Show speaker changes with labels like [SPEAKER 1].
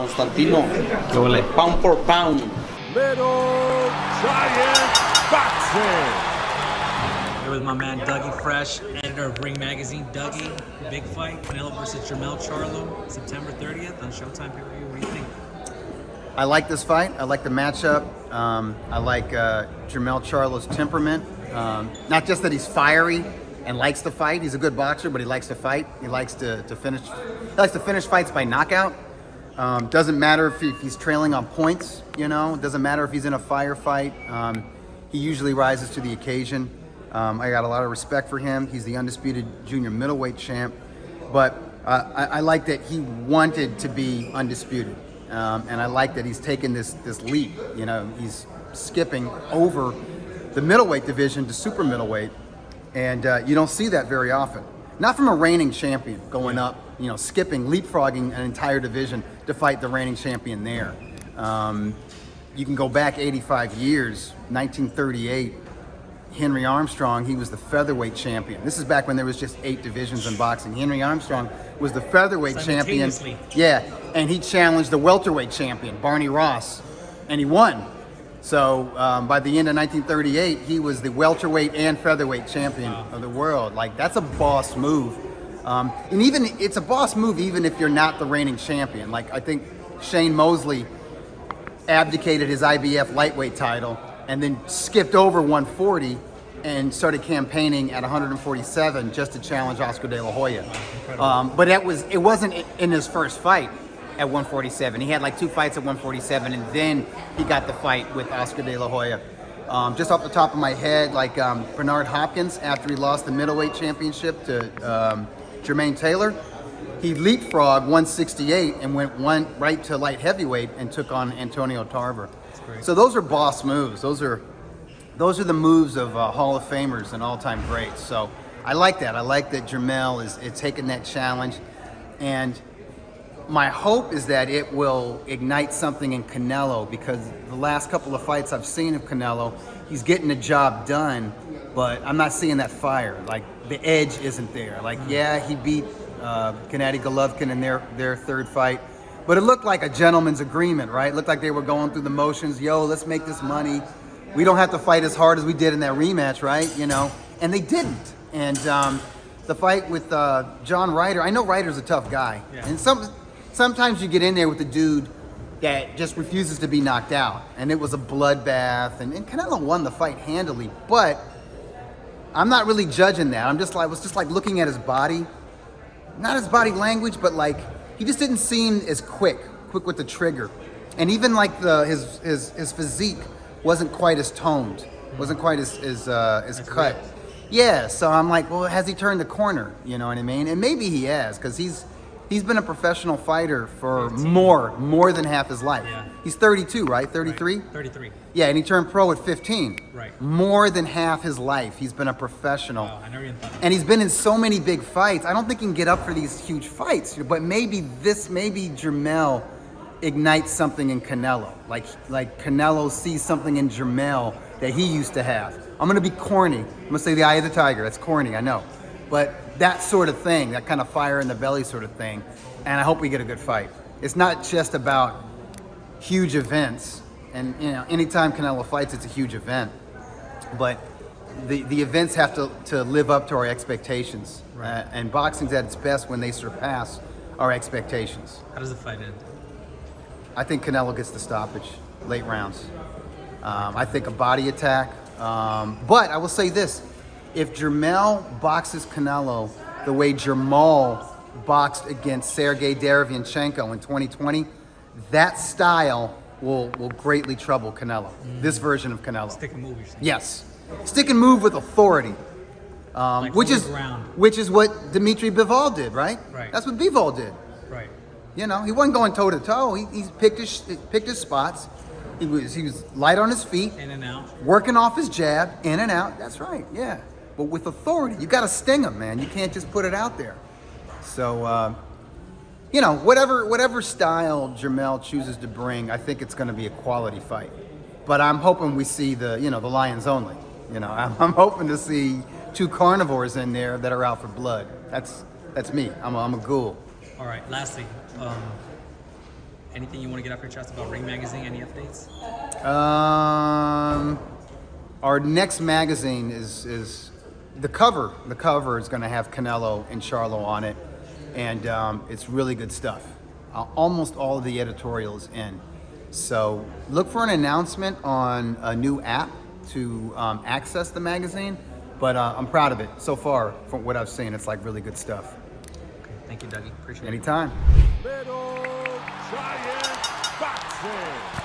[SPEAKER 1] Constantino, pound for pound.
[SPEAKER 2] Little Giant Boxing.
[SPEAKER 3] Here with my man Dougie Fresh, editor of Ring Magazine. Dougie, big fight, Canelo versus Jermell Charlo, September 30th on Showtime pay-per-view. What do you think?
[SPEAKER 4] I like this fight. I like the matchup. I like Jermell Charlo's temperament. Not just that he's fiery and likes to fight. He's a good boxer, but he likes to fight. He likes to finish. He likes to finish fights by knockout. Doesn't matter if he's trailing on points. You know, doesn't matter if he's in a firefight. He usually rises to the occasion. I got a lot of respect for him. He's the undisputed junior middleweight champ. But I like that he wanted to be undisputed. And I like that he's taken this leap. You know, he's skipping over the middleweight division to super middleweight. And you don't see that very often. Not from a reigning champion going up, you know, skipping, leapfrogging an entire division to fight the reigning champion there. You can go back 85 years, 1938, Henry Armstrong, he was the featherweight champion. This is back when there was just 8 divisions in boxing. Henry Armstrong was the featherweight champion. Yeah, and he challenged the welterweight champion, Barney Ross, and he won. So by the end of 1938, he was the welterweight and featherweight champion of the world. Like, that's a boss move. And even it's a boss move even if you're not the reigning champion. Like, I think Shane Mosley abdicated his IBF lightweight title and then skipped over 140 and started campaigning at 147 just to challenge Oscar De La Hoya. But it wasn't in his first fight at 147. He had like 2 fights at 147, and then he got the fight with Oscar De La Hoya. Just off the top of my head, like Bernard Hopkins, after he lost the middleweight championship to Jermaine Taylor, he leapfrogged 168 and went right to light heavyweight and took on Antonio Tarver. So those are boss moves. Those are the moves of Hall of Famers and all-time greats. So I like that. I like that Jermell is taking that challenge, and my hope is that it will ignite something in Canelo, because the last couple of fights I've seen of Canelo, he's getting the job done, but I'm not seeing that fire. Like, the edge isn't there. Like, yeah, he beat Gennady Golovkin in their third fight, but it looked like a gentleman's agreement, right? It looked like they were going through the motions. Yo, let's make this money. We don't have to fight as hard as we did in that rematch, right? You know, and they didn't. And the fight with John Ryder, I know Ryder's a tough guy, and sometimes you get in there with a dude that just refuses to be knocked out, and it was a bloodbath, and Canelo won the fight handily, but I'm not really judging that. Was just like looking at his body, not his body language, but like he just didn't seem as quick with the trigger, and even like his physique wasn't quite as toned, wasn't quite as cut. Yeah, so I'm like, well, has he turned the corner? You know what I mean? And maybe he has, because he's been a professional fighter for more than half his life. Yeah. He's 32, right? 33?
[SPEAKER 3] Right. 33.
[SPEAKER 4] Yeah, and he turned pro at 15.
[SPEAKER 3] Right.
[SPEAKER 4] More than half his life, he's been a professional.
[SPEAKER 3] Wow, I never even thought of that.
[SPEAKER 4] And he's been in so many big fights. I don't think he can get up for these huge fights, but maybe Jermell ignites something in Canelo. Like Canelo sees something in Jermell that he used to have. I'm gonna be corny. I'm gonna say the eye of the tiger. That's corny, I know. But that sort of thing, that kind of fire in the belly sort of thing, and I hope we get a good fight. It's not just about huge events, and you know, anytime Canelo fights, it's a huge event. But the events have to live up to our expectations, right. And boxing's at its best when they surpass our expectations.
[SPEAKER 3] How does the fight end?
[SPEAKER 4] I think Canelo gets the stoppage, late rounds. I think a body attack, but I will say this. If Jermell boxes Canelo the way Jermall boxed against Sergey Derevyanchenko in 2020, that style will greatly trouble Canelo. This version of Canelo.
[SPEAKER 3] Stick and move, you're saying?
[SPEAKER 4] Yes. Stick and move with authority.
[SPEAKER 3] Like
[SPEAKER 4] which is what Dimitri Bivol did, right?
[SPEAKER 3] Right.
[SPEAKER 4] That's what Bivol did.
[SPEAKER 3] Right.
[SPEAKER 4] You know, he wasn't going toe to toe. He picked his spots. He was light on his feet.
[SPEAKER 3] In and out.
[SPEAKER 4] Working off his jab, in and out. That's right, yeah. But with authority, you got to sting him, man. You can't just put it out there. So, you know, whatever style Jermell chooses to bring, I think it's going to be a quality fight. But I'm hoping we see the lions only. You know, I'm hoping to see 2 carnivores in there that are out for blood. That's me. I'm a ghoul.
[SPEAKER 3] All right. Lastly, Anything you want to get off your chest about Ring Magazine? Any updates?
[SPEAKER 4] Our next magazine is the cover. The cover is going to have Canelo and Charlo on it, and it's really good stuff. Almost all of the editorials in. So look for an announcement on a new app to access the magazine. But I'm proud of it so far. From what I've seen, it's like really good stuff.
[SPEAKER 3] Okay, thank you, Dougie. Appreciate it.
[SPEAKER 4] Anytime.
[SPEAKER 2] Little Giant Boxing.